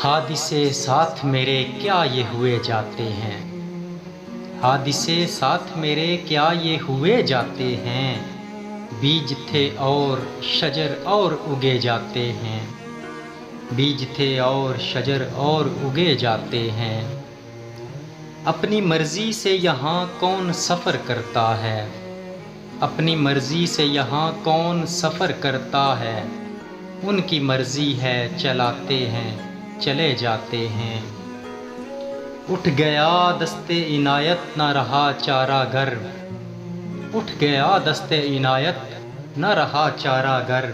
حادثے ساتھ میرے کیا یہ ہوئے جاتے ہیں، حادثے ساتھ میرے کیا یہ ہوئے جاتے ہیں، بیج تھے اور شجر اور اگے جاتے ہیں، بیج تھے اور شجر اور اگے جاتے ہیں۔ اپنی مرضی سے یہاں کون سفر کرتا ہے، اپنی مرضی سے یہاں کون سفر کرتا ہے، ان کی مرضی ہے چلاتے ہیں چلے جاتے ہیں۔ اٹھ گیا دست عنایت نہ رہا چارہ گر، اٹھ گیا دست عنایت نہ رہا چارہ گر،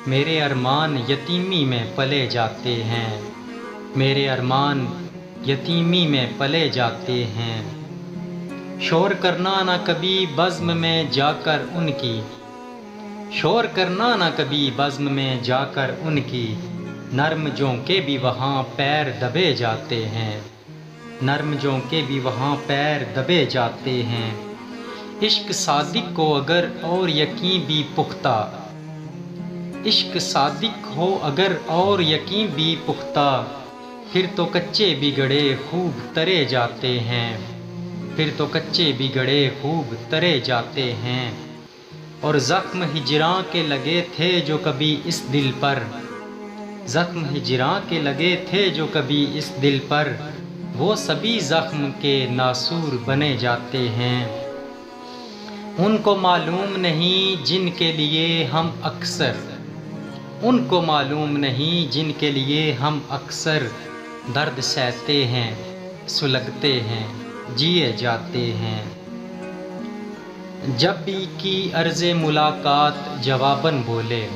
میرے ارمان یتیمی میں پلے جاتے ہیں، میرے ارمان یتیمی میں پلے جاتے ہیں۔ شور کرنا نہ کبھی بزم میں جا کر ان کی، شور کرنا نہ کبھی بزم میں جا کر ان کی، نرم جوں کے بھی وہاں پیر دبے جاتے ہیں، نرم جوں کے بھی وہاں پیر دبے جاتے ہیں۔ عشق صادق کو اگر اور یقین بھی پختہ، عشق صادق ہو اگر اور یقین بھی پختہ، پھر تو کچے بگڑے خوب ترے جاتے ہیں، پھر تو کچے بگڑے خوب ترے جاتے ہیں۔ اور زخم ہجراں کے لگے تھے جو کبھی اس دل پر، زخم ہجراں کے لگے تھے جو کبھی اس دل پر، وہ سبھی زخم کے ناسور بنے جاتے ہیں۔ ان کو معلوم نہیں جن کے لیے ہم اکثر، ان کو معلوم نہیں جن کے لیے ہم اکثر، درد سہتے ہیں سلگتے ہیں جیے جاتے ہیں۔ جب بھی کی عرض ملاقات جواباً بولے،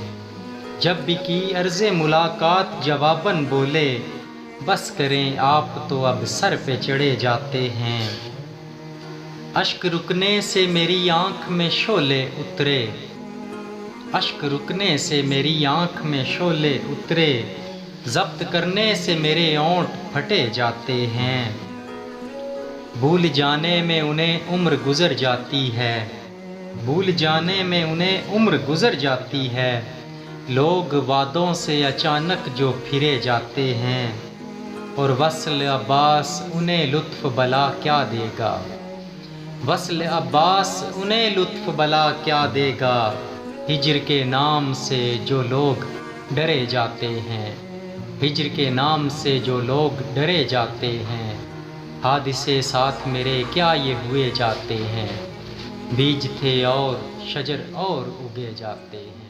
جب بھی کی عرض ملاقات جواباً بولے، بس کریں آپ تو اب سر پہ چڑھے جاتے ہیں۔ اشک رکنے سے میری آنکھ میں شعلے اترے، اشک رکنے سے میری آنکھ میں شعلے اترے، ضبط کرنے سے میرے ہونٹ پھٹے جاتے ہیں۔ بھول جانے میں انہیں عمر گزر جاتی ہے، بھول جانے میں انہیں عمر گزر جاتی ہے، لوگ وعدوں سے اچانک جو پھرے جاتے ہیں، اور وصل عباس انہیں لطف بلا کیا دے گا، وصل عباس انہیں لطف بلا کیا دے گا، ہجر کے نام سے جو لوگ ڈرے جاتے ہیں، ہجر کے نام سے جو لوگ ڈرے جاتے ہیں۔ حادثے ساتھ میرے کیا یہ ہوئے جاتے ہیں، بیج تھے اور شجر اور اگے جاتے ہیں۔